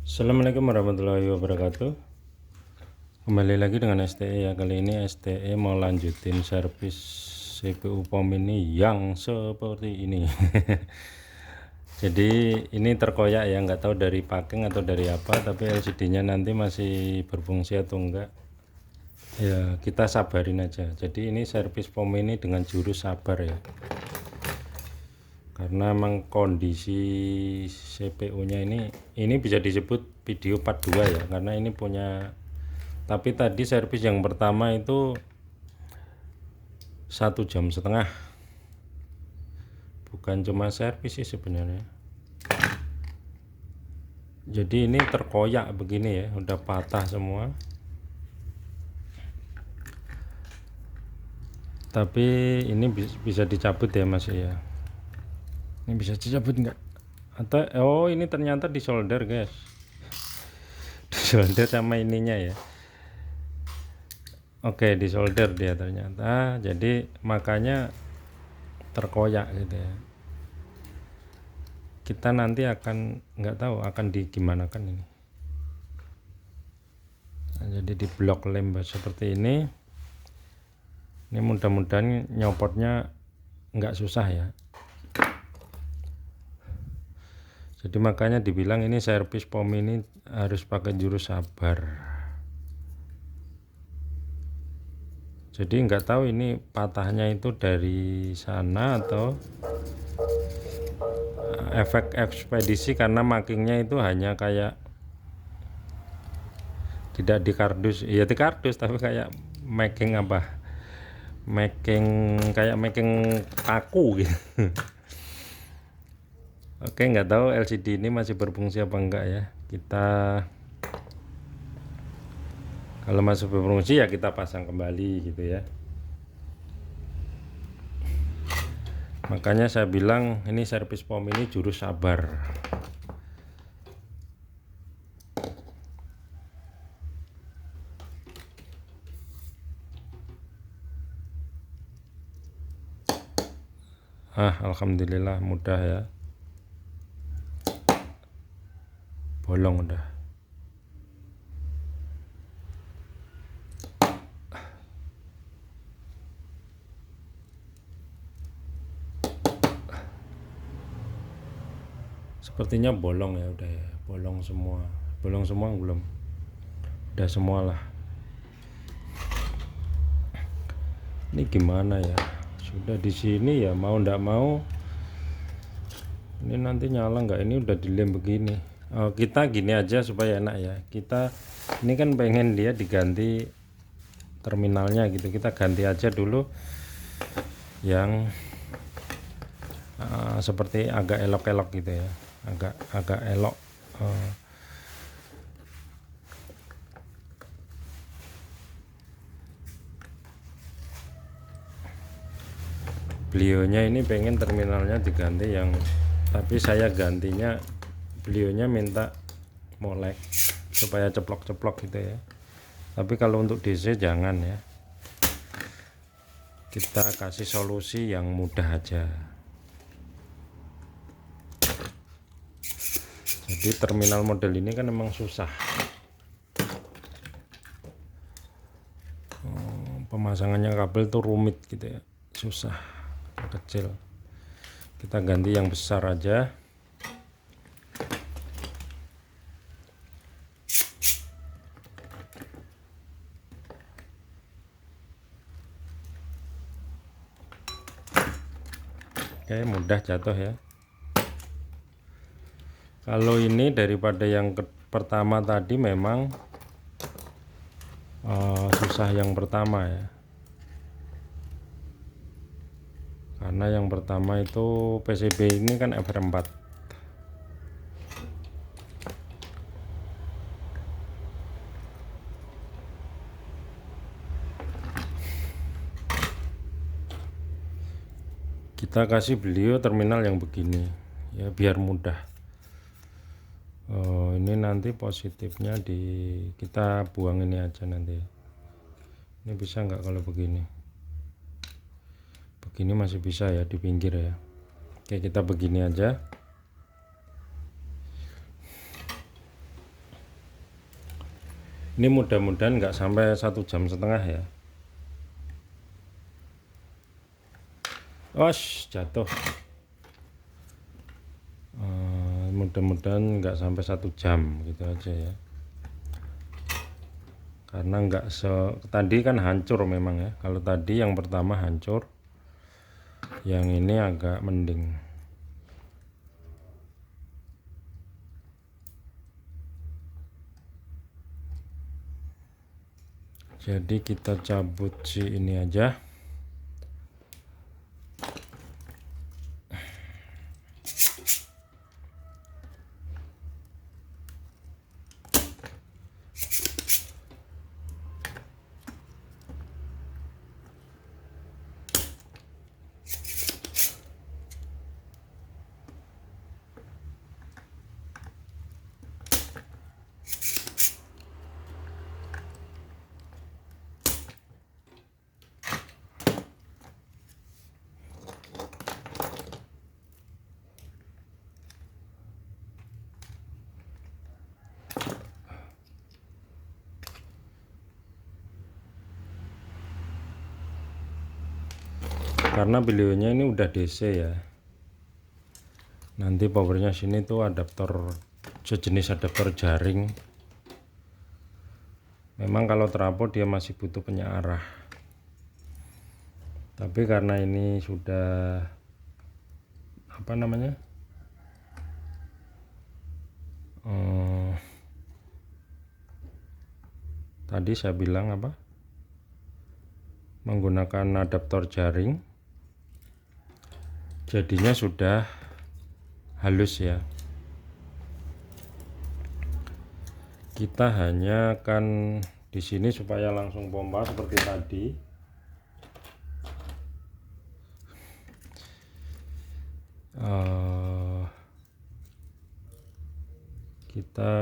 Assalamualaikum warahmatullahi wabarakatuh. Kembali lagi dengan STE ya. Kali ini STE mau lanjutin servis CPU POM ini yang seperti ini. Jadi ini terkoyak ya, nggak tahu dari packing atau dari apa, tapi LCD-nya nanti masih berfungsi atau enggak. Ya kita sabarin aja. Jadi ini servis POM ini dengan jurus sabar ya. Karena memang kondisi CPU-nya ini bisa disebut video part 2 ya, karena ini punya, tapi tadi servis yang pertama itu 1,5 jam, bukan cuma servis sih sebenarnya. Jadi ini terkoyak begini ya, udah patah semua, tapi ini bisa dicabut ya Mas ya. Ini bisa dicabut nggak? Atau oh ini ternyata disolder guys, disolder sama ininya ya. Oke, disolder dia ternyata, jadi makanya terkoyak gitu ya. Kita nanti akan nggak tahu akan digimanakan ini. Nah, jadi di blok lem seperti ini mudah-mudahan nyopotnya nggak susah ya. Jadi makanya dibilang ini servis POM ini harus pakai jurus sabar. Jadi nggak tahu ini patahnya itu dari sana atau efek ekspedisi, karena markingnya itu hanya kayak tidak di kardus ya, di kardus tapi kayak making apa, making kaku gitu. Oke, nggak tahu LCD ini masih berfungsi apa enggak ya. Kita kalau masih berfungsi ya kita pasang kembali gitu ya. Makanya saya bilang ini servis POM ini jurus sabar. Alhamdulillah mudah ya. Bolong udah. Sepertinya bolong ya, udah ya, bolong semua. Bolong semua belum? Udah semua lah. Ini gimana ya? Sudah di sini ya, mau ndak mau ini nanti nyala nggak? Ini udah dilem begini. Kita gini aja supaya enak ya. Kita ini kan pengen dia diganti terminalnya gitu. Kita ganti aja dulu yang seperti agak elok-elok gitu ya. Agak elok. Beliaunya ini pengen terminalnya diganti yang, tapi saya gantinya beliaunya minta molek supaya ceplok-ceplok gitu ya. Tapi kalau untuk DC jangan ya, kita kasih solusi yang mudah aja. Jadi terminal model ini kan memang susah, pemasangannya kabel tuh rumit gitu ya, susah. Kecil kita ganti yang besar aja. Oke, mudah jatuh ya. Kalau ini daripada yang pertama tadi memang susah yang pertama ya, karena yang pertama itu PCB ini kan FR4. Kita kasih beliau terminal yang begini ya biar mudah. Ini nanti positifnya kita buang ini aja nanti. Ini bisa nggak kalau begini? Begini masih bisa ya di pinggir ya. Oke, kita begini aja. Ini mudah-mudahan nggak sampai 1,5 jam ya. Wash, jatuh. Mudah-mudahan nggak sampai 1 jam gitu aja ya, karena nggak tadi kan hancur memang ya. Kalau tadi yang pertama hancur, yang ini agak mending. Jadi kita cabut si ini aja. Karena beliaunya ini udah DC ya, nanti powernya sini tuh adaptor, sejenis adaptor jaring. Memang kalau trafo dia masih butuh penyearah, tapi karena ini sudah apa namanya, tadi saya bilang apa, menggunakan adaptor jaring, jadinya sudah halus ya. Kita hanya akan di sini supaya langsung pompa seperti tadi. Kita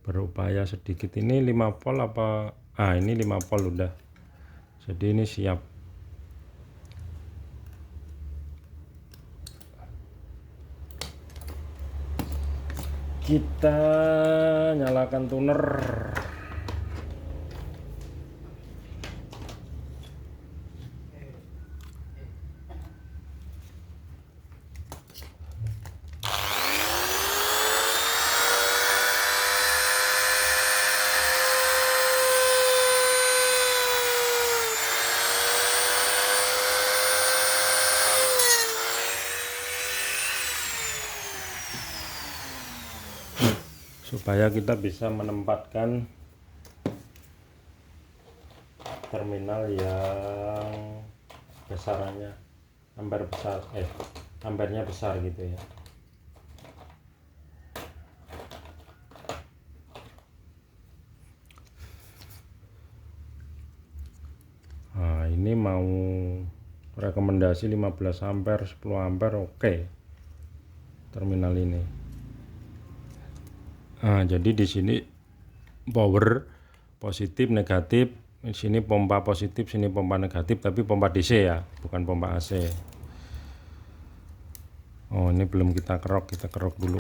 berupaya sedikit, ini 5 volt apa, ini 5 volt udah, jadi ini siap. Kita nyalakan tuner. Supaya kita bisa menempatkan terminal yang besarannya ampere besar, ampernya besar gitu ya. Nah, ini mau rekomendasi 15 ampere, 10 ampere, oke. Terminal ini. Nah, jadi di sini power positif negatif, di sini pompa positif, sini pompa negatif, tapi pompa DC ya, bukan pompa AC. Oh, ini belum kita kerok dulu.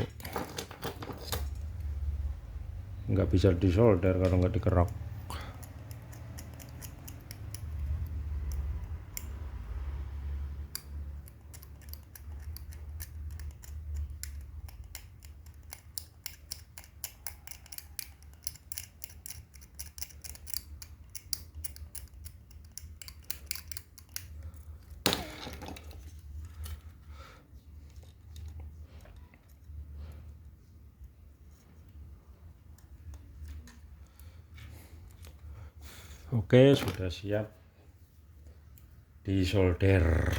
Nggak bisa disolder kalau nggak dikerok. Oke, sudah siap disolder.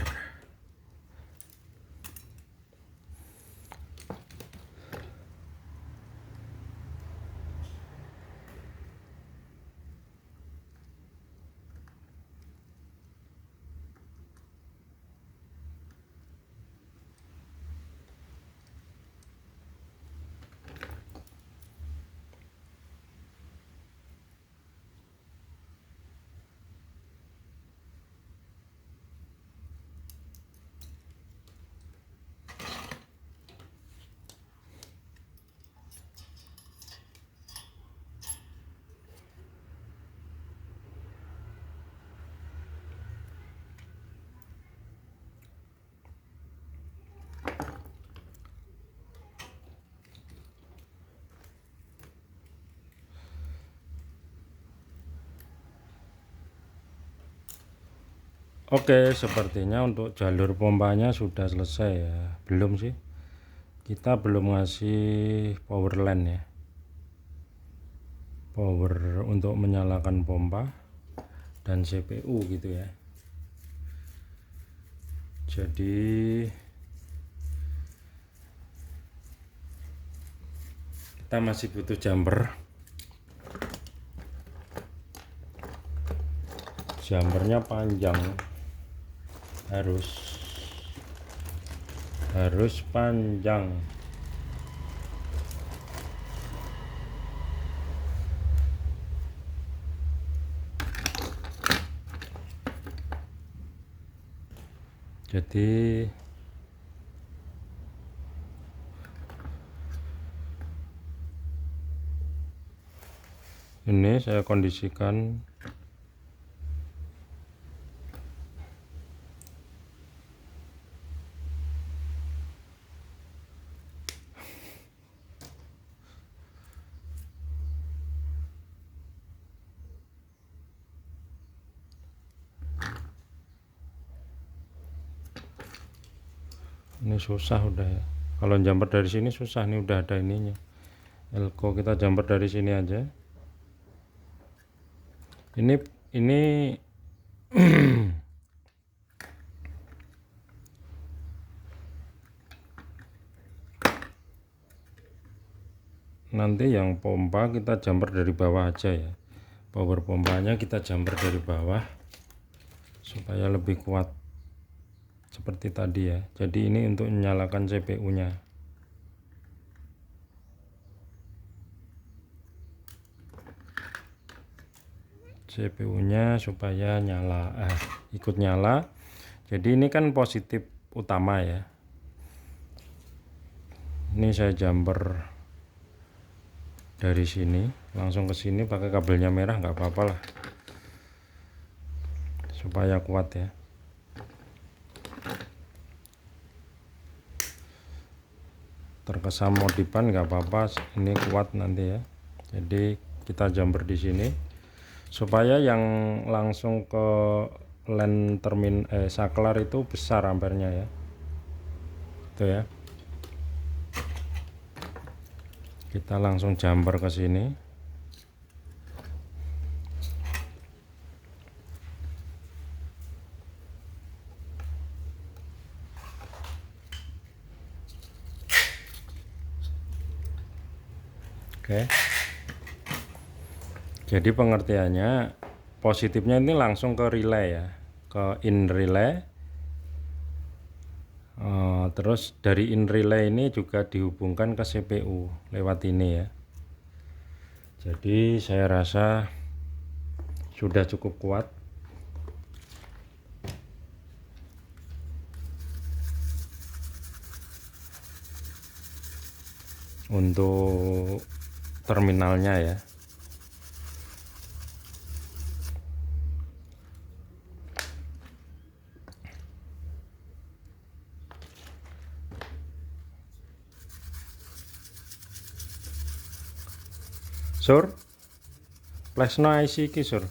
Oke, sepertinya untuk jalur pompanya sudah selesai ya. Belum sih, kita belum ngasih power line ya, power untuk menyalakan pompa dan CPU gitu ya. Jadi kita masih butuh jumpernya panjang, harus panjang. Jadi ini saya kondisikan ini susah udah ya. Kalau jumper dari sini susah nih, udah ada ininya. Elko kita jumper dari sini aja. Ini nanti yang pompa kita jumper dari bawah aja ya. Power pompanya kita jumper dari bawah supaya lebih kuat seperti tadi ya. Jadi ini untuk menyalakan CPU-nya. CPU-nya supaya nyala, ikut nyala. Jadi ini kan positif utama ya. Ini saya jumper dari sini langsung ke sini pakai kabelnya merah, nggak apa-apa lah, supaya kuat ya. Terkesan modifan nggak apa-apa, ini kuat nanti ya. Jadi kita jumper di sini supaya yang langsung ke LAN saklar itu besar ampernya ya. Itu ya. Kita langsung jumper ke sini. Oke. Jadi pengertiannya, positifnya ini langsung ke relay ya, ke in relay. Terus dari in relay ini juga dihubungkan ke CPU lewat ini ya. Jadi saya rasa sudah cukup kuat untuk terminalnya ya. Sur, flash no IC ki sur.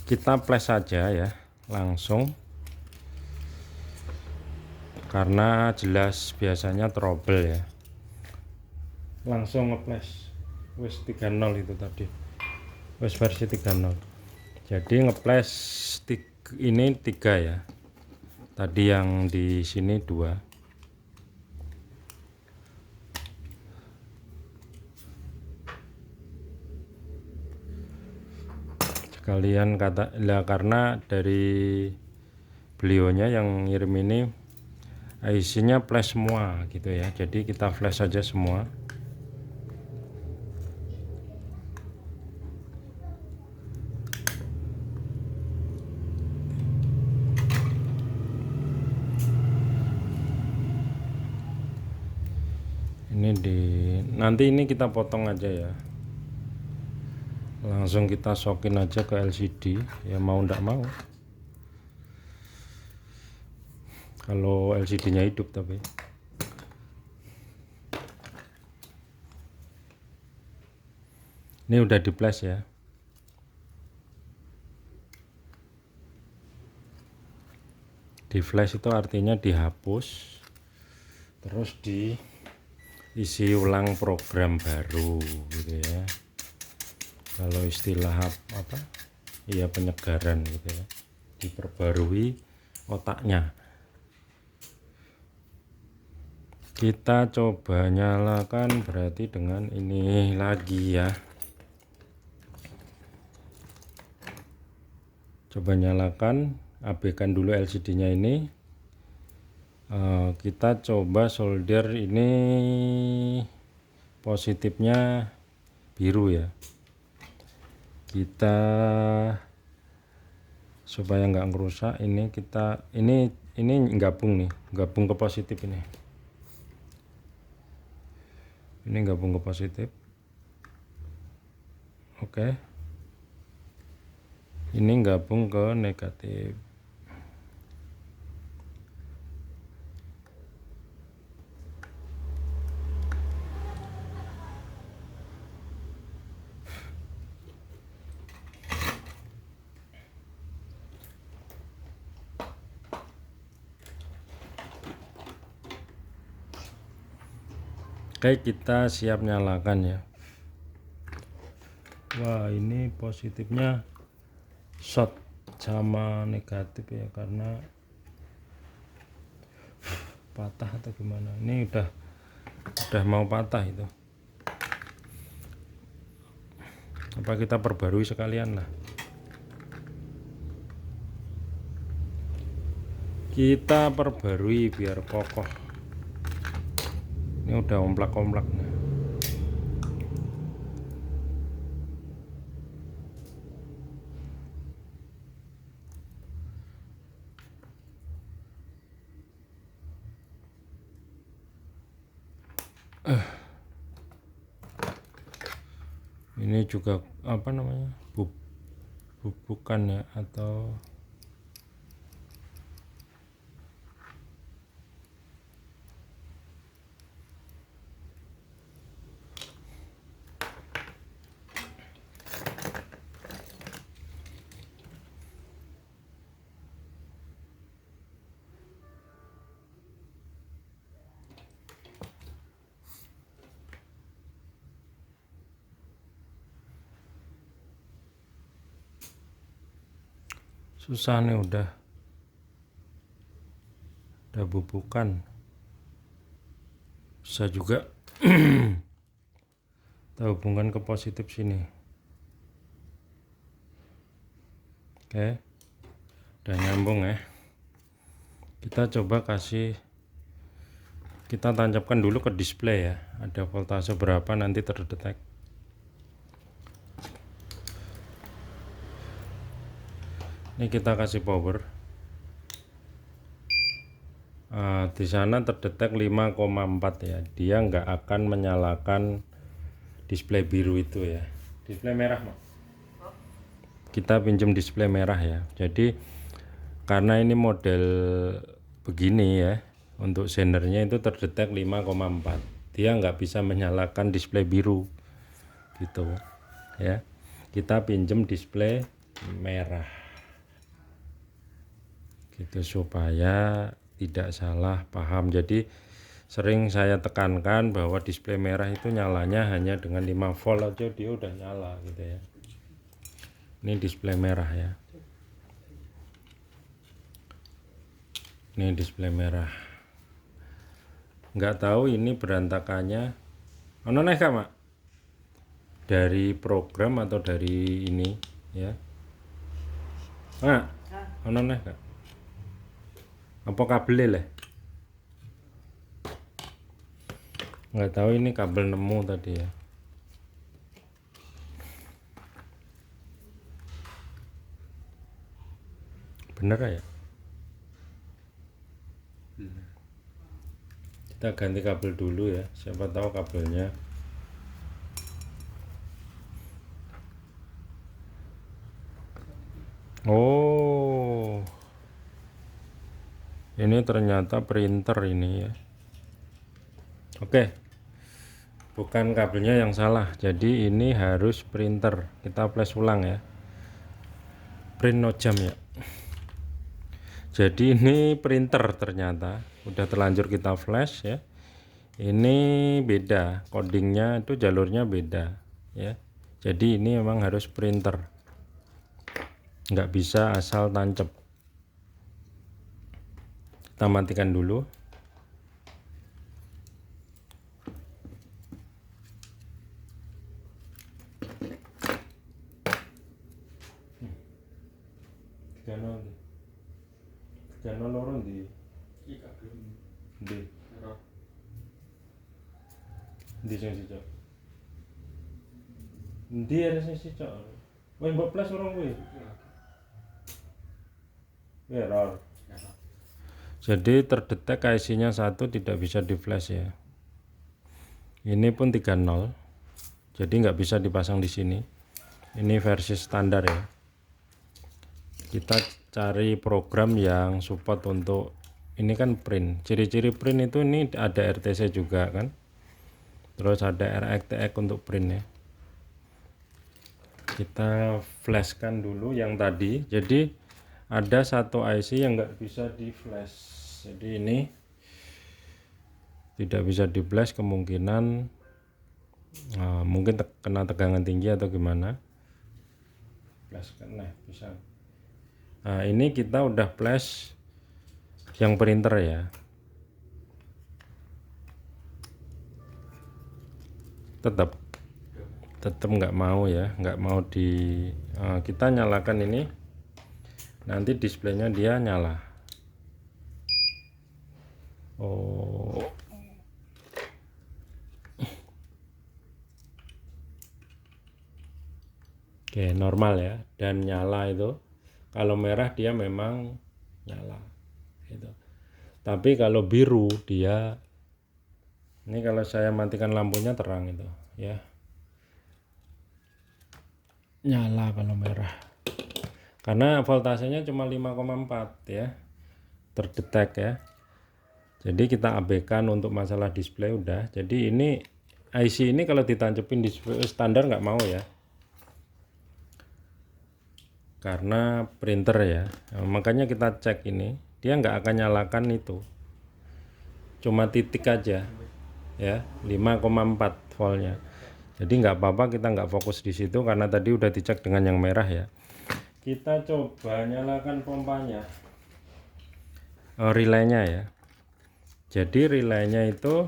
Kita flash saja ya, langsung. Karena jelas biasanya trouble ya. Langsung ngeflash. Wis 30 itu tadi. Wis versi 30. Jadi ngeflash ini 3 ya. Tadi yang di sini 2. Sekalian kata lah, karena dari beliaunya yang ngirim ini IC-nya flash semua gitu ya. Jadi kita flash saja semua. Nanti ini kita potong aja ya. Langsung kita sokin aja ke LCD ya, mau ndak mau. Kalau LCD-nya hidup tapi. Ini udah di flash ya. Di flash itu artinya dihapus, terus diisi ulang program baru gitu ya. Kalau istilah apa? Iya, penyegaran gitu ya. Diperbarui otaknya. Kita coba nyalakan berarti dengan ini lagi ya. Coba nyalakan, abaikan dulu LCD-nya ini. Kita coba solder ini positifnya biru ya. Kita supaya nggak ngerusak ini, kita ini gabung ke positif ini. Ini gabung ke positif. Oke. Ini gabung ke negatif. Oke, kita siap nyalakan ya. Wah, ini positifnya short sama negatif ya, karena patah atau gimana. Ini udah mau patah itu. Apa kita perbarui sekalian lah. Kita perbarui biar kokoh. Ini udah omplak-omplak nih. Ini juga apa namanya, bubukan ya, atau susah nih, udah bubukan. Bisa juga kita hubungkan ke positif sini. Oke, udah nyambung ya. Kita coba kita tancapkan dulu ke display ya, ada voltase berapa nanti terdetek. Ini kita kasih power. Di sana terdetek 5,4 ya. Dia nggak akan menyalakan display biru itu ya. Display merah, Mak. Kita pinjam display merah ya. Jadi karena ini model begini ya, untuk sendernya itu terdetek 5,4. Dia nggak bisa menyalakan display biru gitu ya. Kita pinjam display merah gitu supaya tidak salah paham. Jadi sering saya tekankan bahwa display merah itu nyalanya hanya dengan 5 volt aja dia udah nyala gitu ya. Ini display merah ya. Ini display merah. Nggak tahu ini berantakannya ono nek Mak, dari program atau dari ini ya. Ono nek Kak, apa kabel lah, nggak tahu ini kabel nemu tadi ya. Bener ya, kita ganti kabel dulu ya, siapa tahu kabelnya. Oh, ini ternyata printer ini ya. Oke, bukan kabelnya yang salah, jadi ini harus printer. Kita flash ulang ya, print no jam ya. Jadi ini printer ternyata udah terlanjur kita flash ya. Ini beda codingnya, itu jalurnya beda ya. Jadi ini memang harus printer, nggak bisa asal tancap. Kita matikan dulu. Jangan lorong di sing sicok. Ndi ada sing sicok. Wes mbok plus orang kuwi. Error. Jadi terdetek IC-nya 1 tidak bisa di flash ya. Ini pun 30. Jadi nggak bisa dipasang di sini. Ini versi standar ya. Kita cari program yang support untuk ini kan print. Ciri-ciri print itu ini ada RTC juga kan. Terus ada RxTx untuk print ya. Kita flashkan dulu yang tadi. Jadi ada satu IC yang nggak bisa di flash. Jadi ini tidak bisa di flash, kemungkinan mungkin kena tegangan tinggi atau gimana. Flashkan, nah bisa. Nah ini kita udah flash yang printer ya. Tetap nggak mau ya, nggak mau di kita nyalakan ini, nanti displaynya dia nyala. Oh, oke, normal ya, dan nyala itu. Kalau merah dia memang nyala gitu. Tapi kalau biru dia, ini kalau saya matikan lampunya terang itu ya, nyala kalau merah. Karena voltasenya cuma 5,4 ya, terdetek ya. Jadi kita abaikan untuk masalah display udah. Jadi ini IC ini kalau ditancepin display standar nggak mau ya, karena printer ya. Nah, makanya kita cek ini, dia nggak akan nyalakan itu, cuma titik aja ya, 5,4 voltnya. Jadi nggak apa-apa, kita nggak fokus di situ karena tadi udah dicek dengan yang merah ya. Kita coba nyalakan pompanya, relaynya ya. Jadi relaynya itu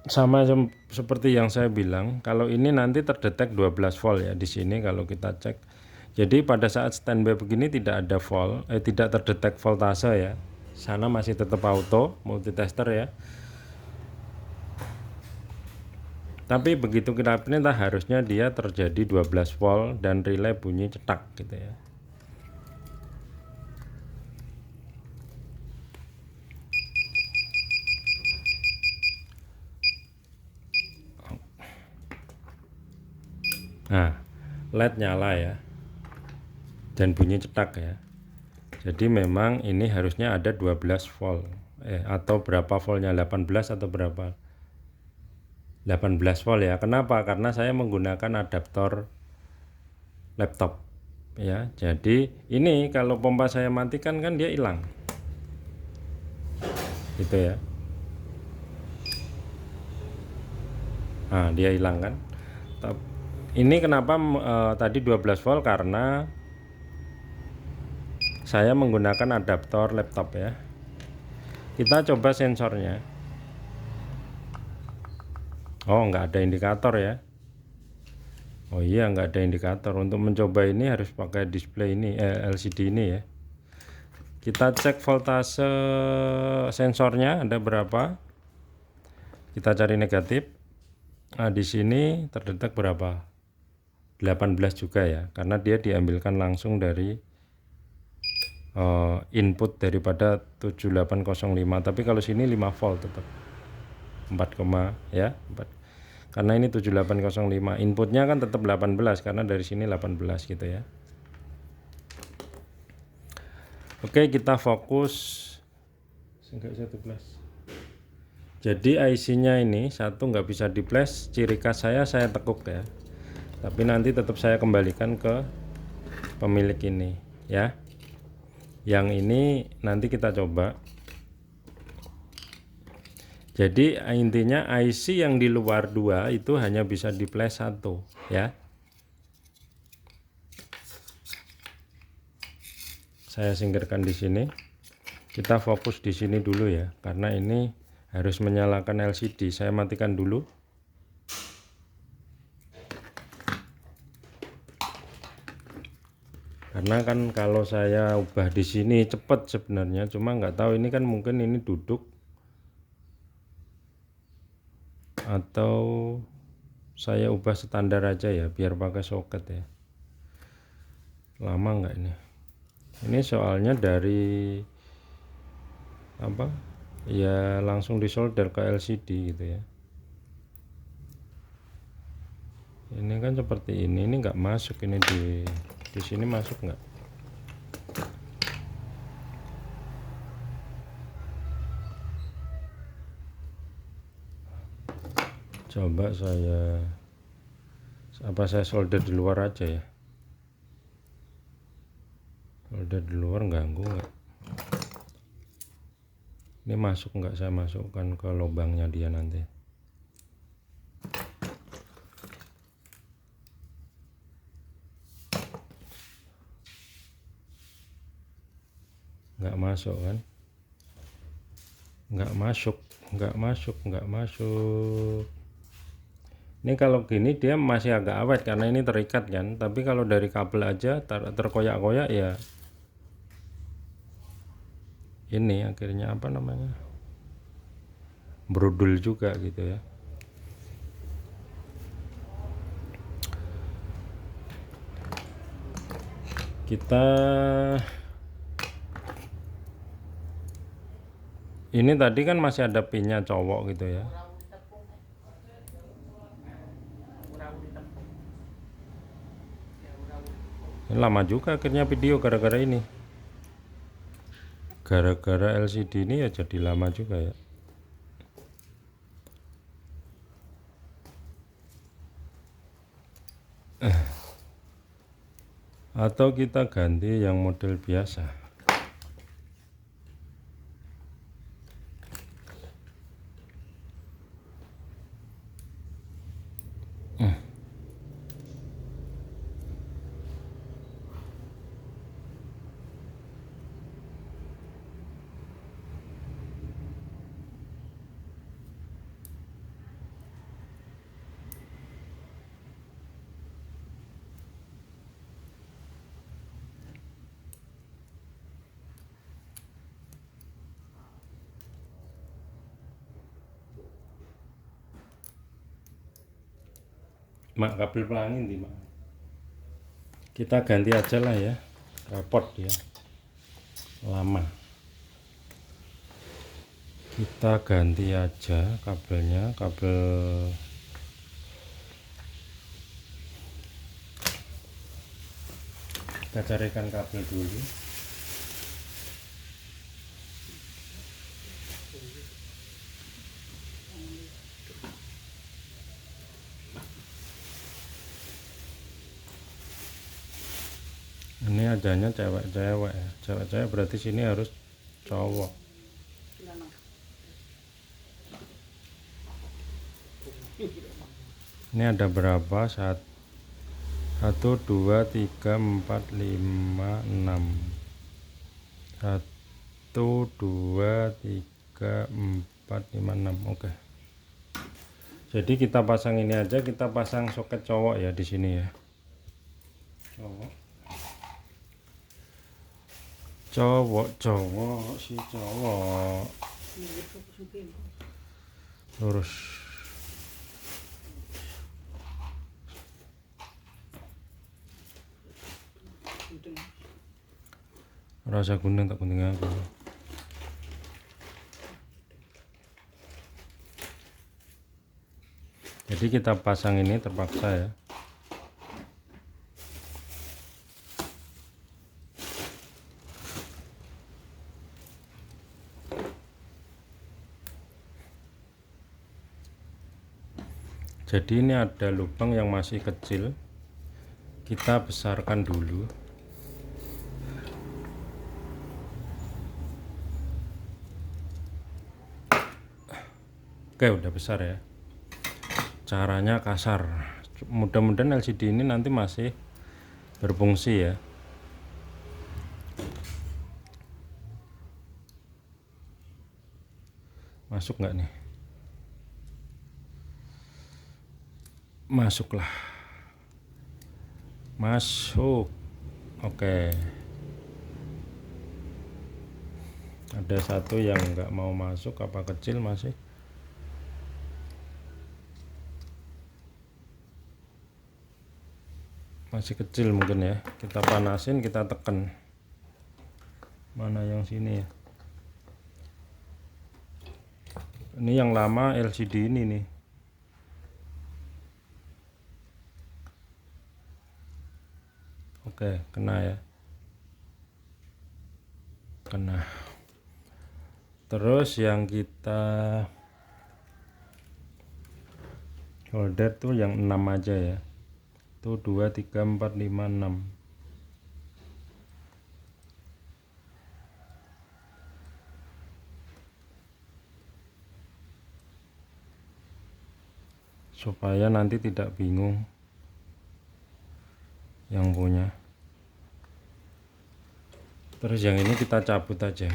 sama seperti yang saya bilang, kalau ini nanti terdetek 12 volt ya di sini kalau kita cek. Jadi pada saat standby begini tidak ada volt, tidak terdetek voltase ya. Sana masih tetap auto multitester ya. Tapi begitu kita perintah harusnya dia terjadi 12 volt dan relay bunyi cetak gitu ya. Nah, LED nyala ya, dan bunyi cetak ya. Jadi memang ini harusnya ada 12 volt atau berapa voltnya, 18 atau berapa, 18 volt ya. Kenapa? Karena saya menggunakan adaptor laptop ya. Jadi ini kalau pompa saya matikan kan dia hilang gitu ya. Nah dia hilang kan. Ini kenapa tadi 12 volt, karena saya menggunakan adaptor laptop ya. Kita coba sensornya. Oh nggak ada indikator ya. Oh iya nggak ada indikator. Untuk mencoba ini harus pakai display ini LCD ini ya. Kita cek voltase sensornya ada berapa. Kita cari negatif. Nah di sini terdetek berapa? 18 juga ya, karena dia diambilkan langsung dari input daripada 7805. Tapi kalau sini 5 volt tetap 4, ya 4. Karena ini 7805, inputnya kan tetap 18 karena dari sini 18 gitu ya. Oke, kita fokus. Enggak 11. Jadi IC nya ini satu nggak bisa di flash. Ciri khas saya tekuk ya. tapi nanti tetap saya kembalikan ke pemilik ini ya. Yang ini nanti kita coba. Jadi intinya IC yang di luar 2 itu hanya bisa di flash 1 ya. Saya singkirkan di sini. Kita fokus di sini dulu ya, karena ini harus menyalakan LCD. Saya matikan dulu. Karena kan kalau saya ubah di sini cepat sebenarnya, cuma nggak tahu ini kan mungkin ini duduk atau saya ubah standar aja ya biar pakai soket ya. Lama nggak ini soalnya dari apa ya, langsung disolder ke LCD gitu ya. Ini kan seperti ini nggak masuk, ini di sini masuk nggak? Coba saya solder di luar aja ya. Solder di luar ganggu nggak? Ini masuk nggak? Saya masukkan ke lubangnya dia nanti. Nggak masuk kan? Nggak masuk. Ini kalau gini dia masih agak awet karena ini terikat kan, tapi kalau dari kabel aja terkoyak-koyak ya ini akhirnya apa namanya, brodol juga gitu ya. Kita ini tadi kan masih ada pinnya cowok gitu ya. Ini lama juga akhirnya video gara-gara ini. Gara-gara LCD ini ya jadi lama juga ya. Atau kita ganti yang model biasa. Mak, kabel pelangin di mak. Kita ganti aja lah ya, repot ya, lama. Kita ganti aja kabelnya, kita carikan kabel dulu. Ini adanya cewek-cewek ya. Cewek-cewek berarti sini harus cowok. Ini ada berapa? 1, 2, 3, 4, 5, 6. 1, 2, 3, 4, 5, 6. Oke. Jadi kita pasang ini aja, kita pasang soket cowok ya di sini ya. Cowok si cowok. Lurus. Rasa gunting tak gunting aku. Jadi kita pasang ini terpaksa ya. Jadi ini ada lubang yang masih kecil, kita besarkan dulu. Oke, udah besar ya. Caranya kasar. Mudah-mudahan LCD ini nanti masih berfungsi ya. Masuk nggak nih? Masuklah. Masuk. Oke. Ada satu yang nggak mau masuk, apa kecil masih? Masih kecil mungkin ya. Kita panasin, kita tekan. Mana yang sini ya? Ini yang lama LCD ini nih. Oke, kena ya. Kena. Terus yang kita solder tuh yang 6 aja ya. Tuh 2, 3, 4, 5, 6. Supaya nanti tidak bingung yang punya. Terus yang ini kita cabut aja.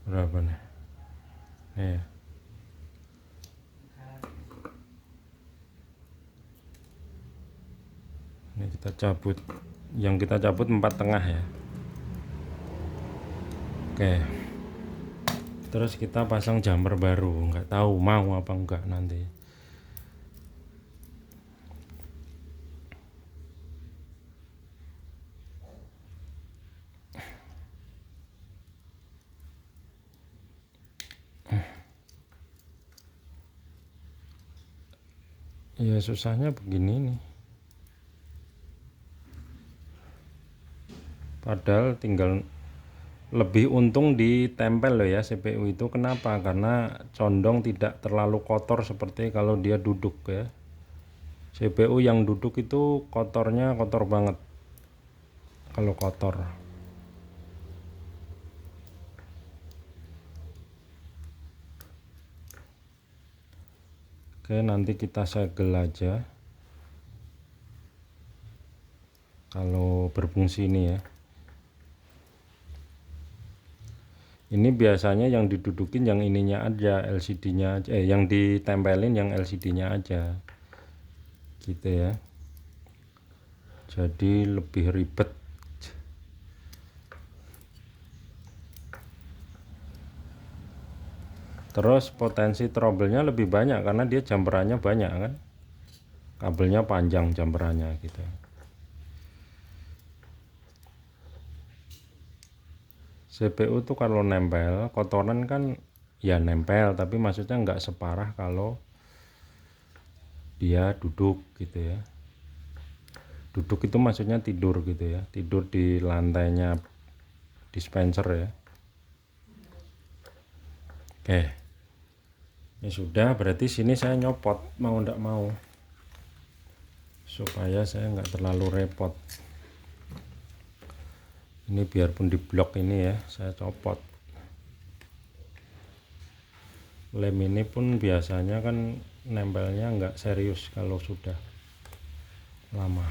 Berapa nih? Nih. Ini kita cabut. Yang kita cabut 4,5 ya. Oke. Terus kita pasang jumper baru. Nggak tahu mau apa enggak nanti. Ya susahnya begini nih. Padahal tinggal lebih untung ditempel loh ya CPU itu. Kenapa? Karena condong tidak terlalu kotor seperti kalau dia duduk ya. CPU yang duduk itu kotornya kotor banget kalau kotor. Oke, nanti kita segel aja kalau berfungsi ini ya. Ini biasanya yang didudukin yang ininya aja, LCD-nya aja, yang ditempelin yang LCD-nya aja, gitu ya. Jadi lebih ribet. Terus potensi trouble-nya lebih banyak karena dia jumperannya banyak kan, kabelnya panjang jumperannya gitu. CPU tuh kalau nempel kotoran kan ya nempel, tapi maksudnya nggak separah kalau dia duduk gitu ya. Duduk itu maksudnya tidur gitu ya, tidur di lantainya dispenser ya. Oke, ini sudah, berarti sini saya nyopot mau ndak mau supaya saya nggak terlalu repot. Ini biarpun di blok ini ya saya copot. Lem ini pun biasanya kan nempelnya nggak serius kalau sudah lama.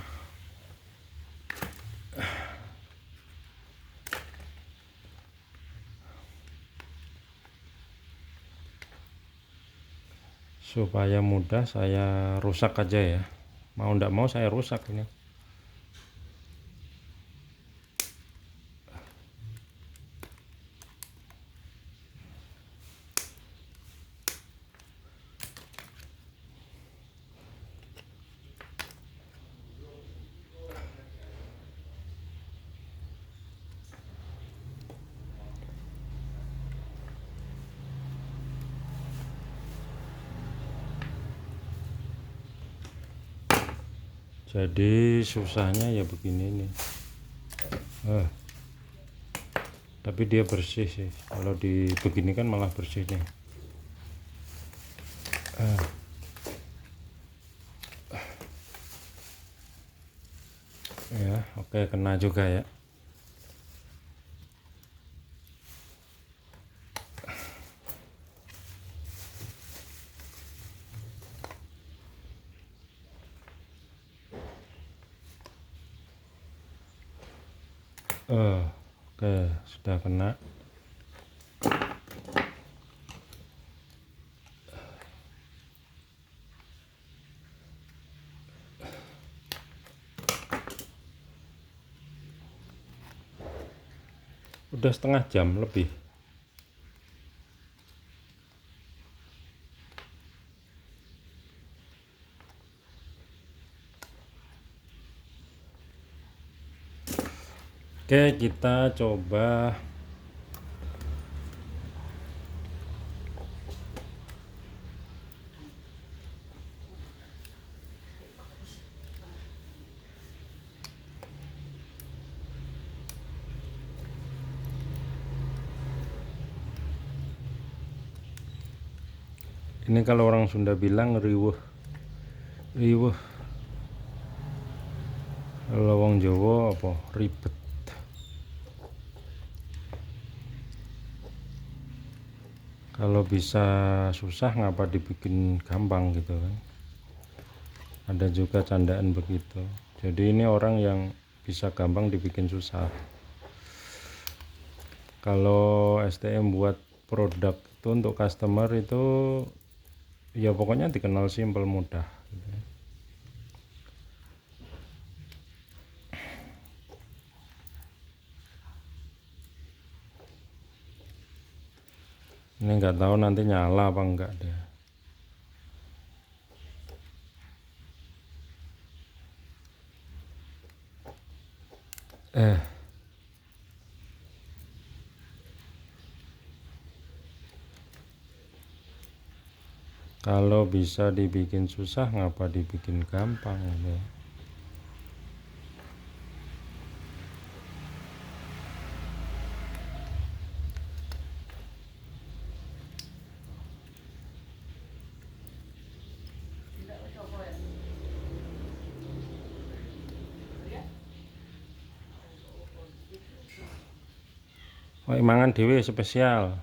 Supaya mudah saya rusak aja ya, mau ndak mau saya rusak ini. Jadi susahnya ya begini nih. Tapi dia bersih sih. Kalau di begini kan malah bersih nih. Oke, kena juga ya. Oke, sudah kena. Udah setengah jam lebih. Oke, kita coba ini. Kalau orang Sunda bilang riweuh. Riweuh. Kalau wong Jawa apa? Ribet. Kalau bisa susah ngapa dibikin gampang gitu kan. Ada juga candaan begitu. Jadi ini orang yang bisa gampang dibikin susah. Kalau STM buat produk itu untuk customer itu ya pokoknya dikenal simple, mudah gitu. Ini nggak tahu nanti nyala apa enggak deh. Kalau bisa dibikin susah ngapa dibikin gampang gitu. Oh, mangan dhewe spesial.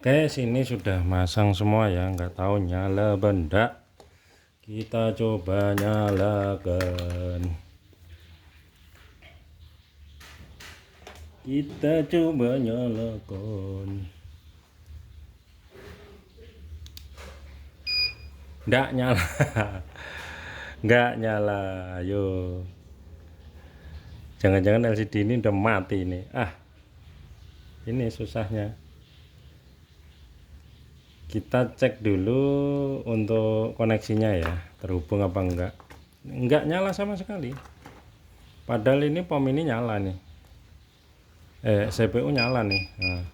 Oke, sini sudah masang semua ya, nggak tahu nyala benda. Kita coba nyalakan. Kita coba nyalakan. Nggak nyala. Nggak nyala. Ayo. Jangan-jangan LCD ini udah mati ini. Ini susahnya. Kita cek dulu untuk koneksinya ya, terhubung apa enggak nyala sama sekali. Padahal ini pom ini nyala nih, CPU nyala nih. Nah,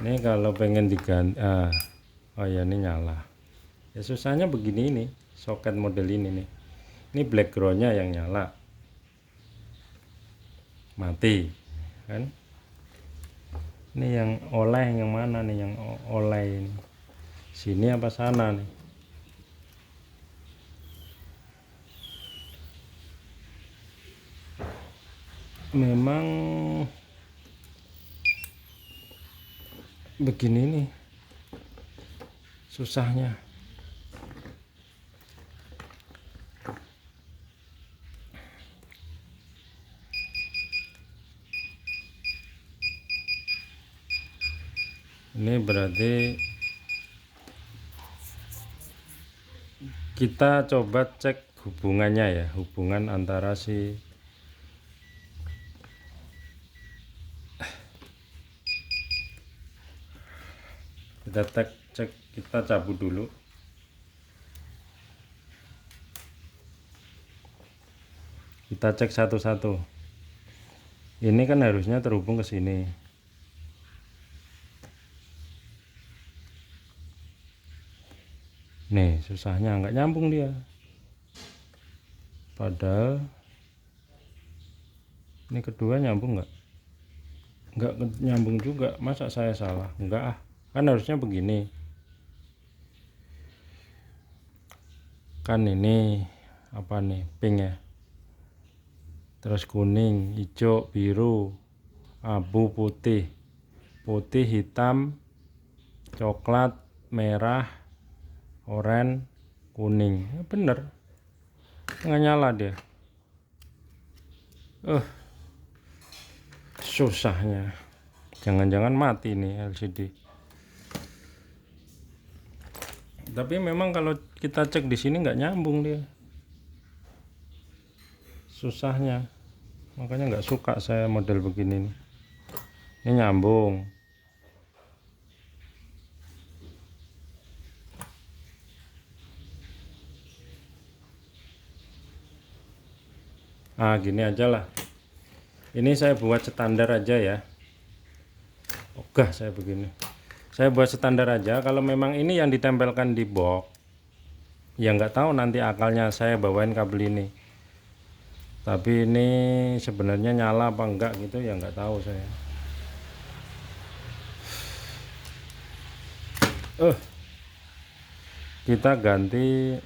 ini kalau pengen diganti, oh ya ini nyala ya. Susahnya begini, ini soket model ini nih, ini backgroundnya yang nyala, mati kan. Ini yang oleh yang mana nih, yang oleh ini sini apa sana nih? Memang begini nih susahnya. Ini berarti kita coba cek hubungannya ya, hubungan antara si kita cek, kita cabut dulu. Kita cek satu-satu. Ini kan harusnya terhubung ke sini. Nih susahnya nggak nyambung dia. Padahal ini kedua nyambung nggak nyambung juga. Masa saya salah? Enggak ah, kan harusnya begini. Kan ini apa nih, pink ya, terus kuning, hijau, biru, abu, putih, putih, hitam, coklat, merah, oranye, kuning. Ya, bener, nggak nyala dia. Susahnya, jangan-jangan mati nih LCD. Tapi memang kalau kita cek di sini nggak nyambung dia, susahnya. Makanya nggak suka saya model begini nih. Ini nyambung. Gini aja lah. Ini saya buat standar aja ya. Ogah saya begini. Saya buat standar aja. Kalau memang ini yang ditempelkan di box, ya nggak tahu nanti akalnya saya bawain kabel ini. Tapi ini sebenarnya nyala apa enggak gitu ya nggak tahu saya. Kita ganti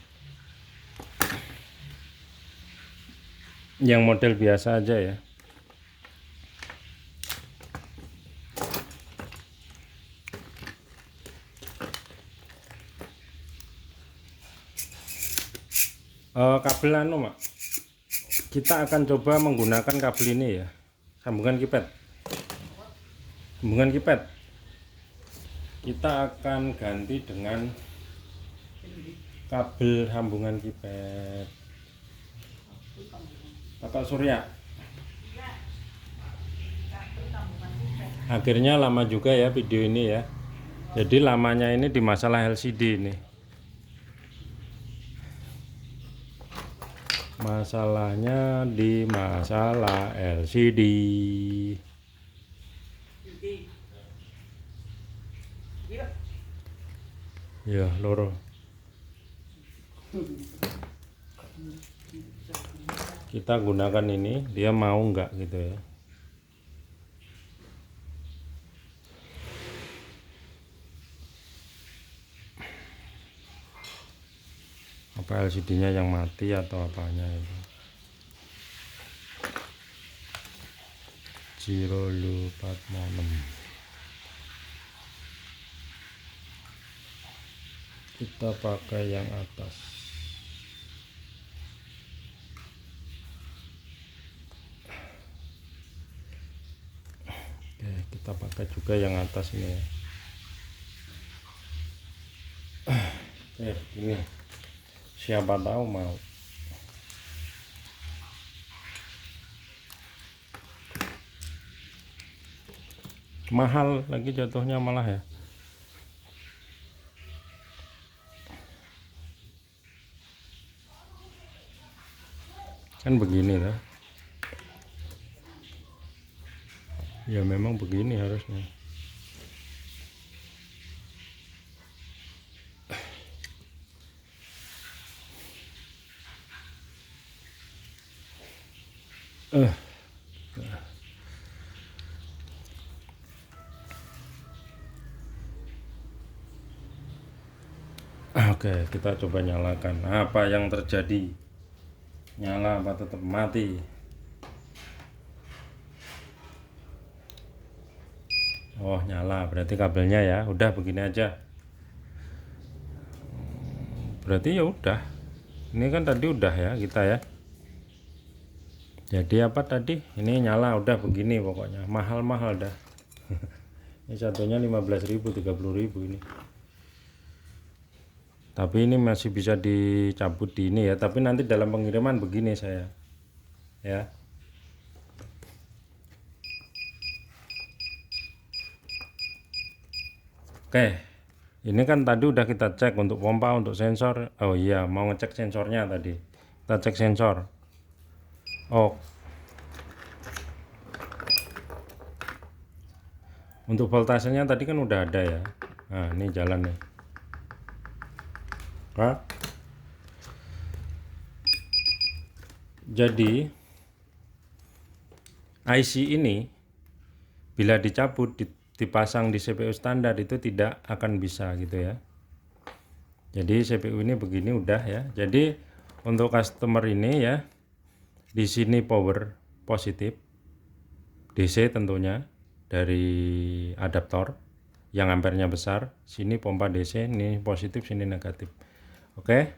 yang model biasa aja ya. Kabel mak, kita akan coba menggunakan kabel ini ya, sambungan kipet. Kita akan ganti dengan kabel sambungan kipet Kakak Surya. Akhirnya lama juga ya video ini ya. Jadi lamanya ini di masalah LCD ini. Masalahnya di masalah LCD. Ya, loro. Kita gunakan ini, dia mau enggak gitu ya. Apa LCD-nya yang mati atau apanya itu. Jirolu 46. Kita pakai yang atas. Oke, kita pakai juga yang atas ini ya. Ini siapa tahu mau. Mahal lagi jatuhnya malah ya. Kan begini lah. Ya memang begini harusnya. Oke, kita coba nyalakan. Apa yang terjadi? Nyala apa tetap mati? Oh, nyala. Berarti kabelnya ya. Udah begini aja. Berarti ya udah. Ini kan tadi udah ya kita ya. Jadi apa tadi? Ini nyala udah begini pokoknya. Mahal-mahal dah. Ini satunya 15.000, 30.000 ini. Tapi ini masih bisa dicabut di ini ya. Tapi nanti dalam pengiriman begini saya. Ya. Oke. Ini kan tadi udah kita cek untuk pompa, untuk sensor. Oh iya, mau ngecek sensornya tadi. Kita cek sensor. Oh. Untuk voltasenya tadi kan udah ada ya. Nah, ini jalan nih. Jadi IC ini bila dicabut dipasang di CPU standar itu tidak akan bisa gitu ya. Jadi CPU ini begini udah ya. Jadi untuk customer ini ya, di sini power positif DC tentunya dari adaptor yang ampernya besar, sini pompa DC, ini positif, sini negatif. Oke.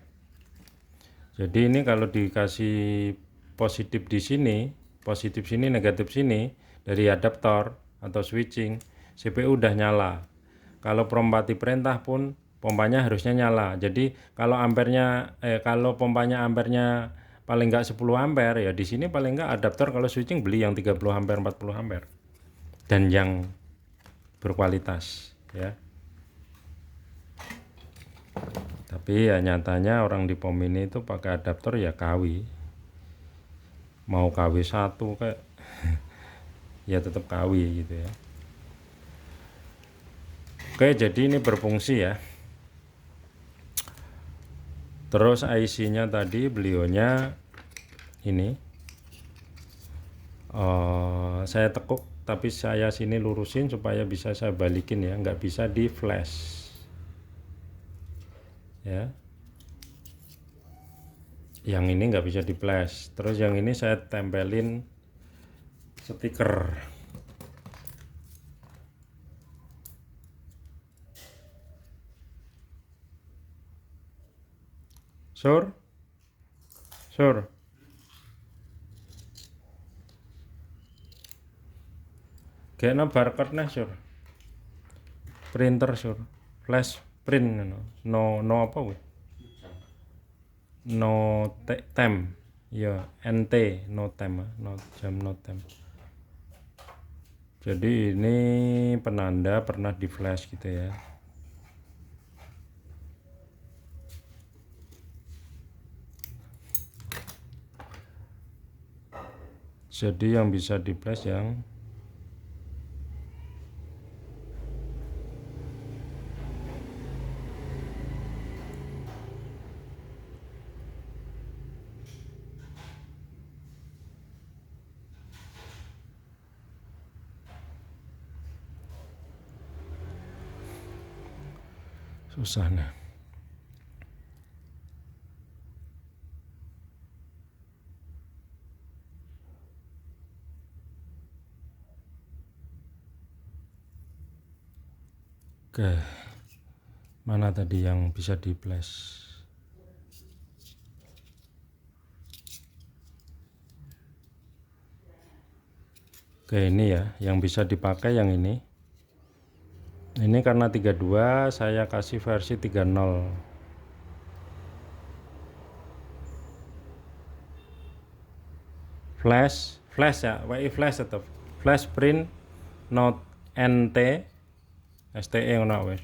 Jadi ini kalau dikasih positif di sini, positif sini, negatif sini dari adaptor atau switching, CPU udah nyala. Kalau perompati perintah pun pompanya harusnya nyala. Jadi kalau ampernya kalau pompanya ampernya paling enggak 10 ampere ya di sini paling enggak adaptor kalau switching beli yang 30 ampere, 40 ampere dan yang berkualitas ya. Tapi ya nyatanya orang di pom ini itu pakai adaptor ya KW. Mau KW 1 kayak ya tetap KW gitu ya. Oke, jadi ini berfungsi ya. Terus IC-nya tadi beliaunya ini saya tekuk tapi saya sini lurusin supaya bisa saya balikin ya, nggak bisa di flash ya. Yang ini nggak bisa di flash. Terus yang ini saya tempelin stiker. Sur kayaknya barcode nih sur, printer sur, flash print no apa weh, no tem ya, nt no tem, no jam no tem. Jadi ini penanda pernah di flash gitu ya. Jadi yang bisa di flash yang susah nih. Oke, mana tadi yang bisa di flash? Oke, ini ya yang bisa dipakai yang ini. Ini karena 32 saya kasih versi 30. Flash ya, WI flash tetap. Flash print not NT STE ngono wis.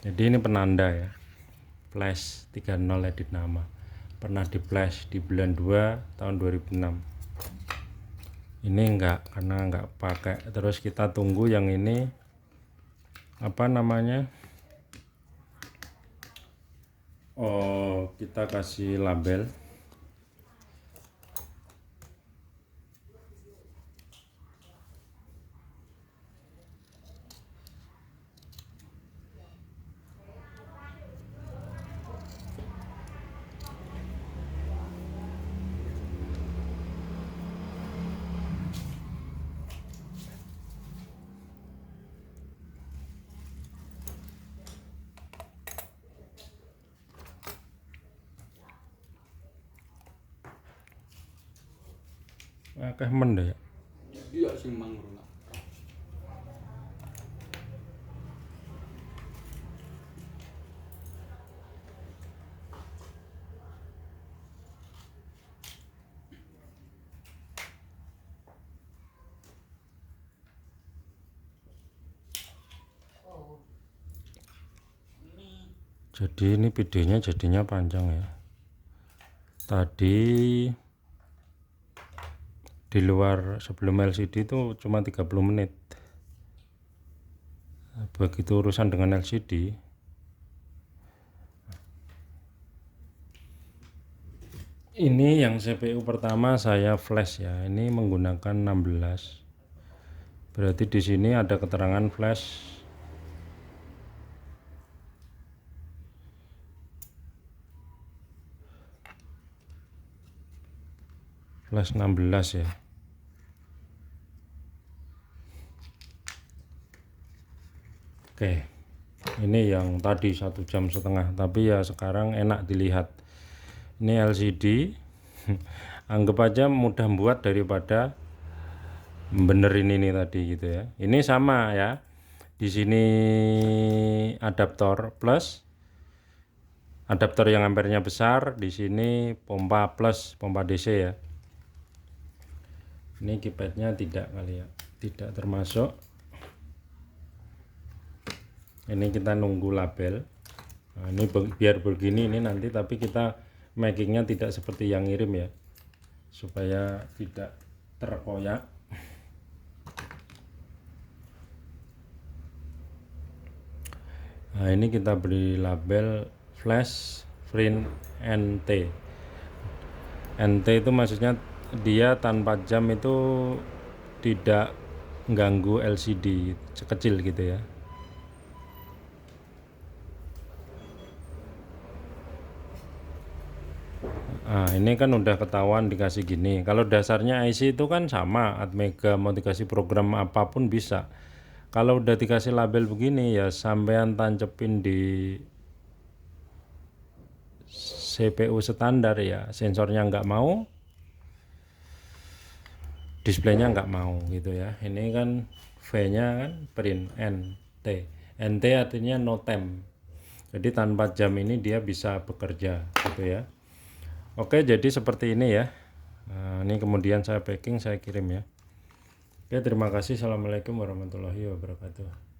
Jadi ini penanda ya. Flash 30 edit nama. Pernah di flash di bulan 2 tahun 2006. Ini enggak, karena enggak pakai. Terus kita tunggu yang ini apa namanya? Oh, kita kasih label. Akeh men ya. Iya sing mangrona. Jadi ini videonya jadinya panjang ya. Tadi di luar sebelum LCD itu cuma 30 menit. Begitu urusan dengan LCD Ini yang CPU pertama saya flash ya. Ini menggunakan 16. Berarti di sini ada keterangan flash. Flash 16 ya. Oke. Ini yang tadi 1,5 jam, tapi ya sekarang enak dilihat. Ini LCD. Anggap aja mudah buat daripada benerin ini tadi gitu ya. Ini sama ya. Di sini adaptor plus, adaptor yang ampernya besar. Di sini pompa plus, pompa DC ya. Ini keypadnya tidak kali ya, tidak termasuk. Ini kita nunggu label. Nah, ini biar begini ini nanti, tapi kita makingnya tidak seperti yang ngirim ya, supaya tidak terkoyak. Nah, ini kita beri label flash print NT. NT itu maksudnya dia tanpa jam, itu tidak ganggu LCD kecil gitu ya. Nah, ini kan udah ketahuan dikasih gini. Kalau dasarnya IC itu kan sama, Atmega mau dikasih program apapun bisa. Kalau udah dikasih label begini ya sampean tancepin di CPU standar ya, sensornya nggak mau, displaynya nggak mau gitu ya. Ini kan V-nya kan print NT. NT artinya no time. Jadi tanpa jam ini dia bisa bekerja gitu ya. Oke, jadi seperti ini ya. Nah, ini kemudian saya packing, saya kirim ya. Oke, terima kasih. Assalamualaikum warahmatullahi wabarakatuh.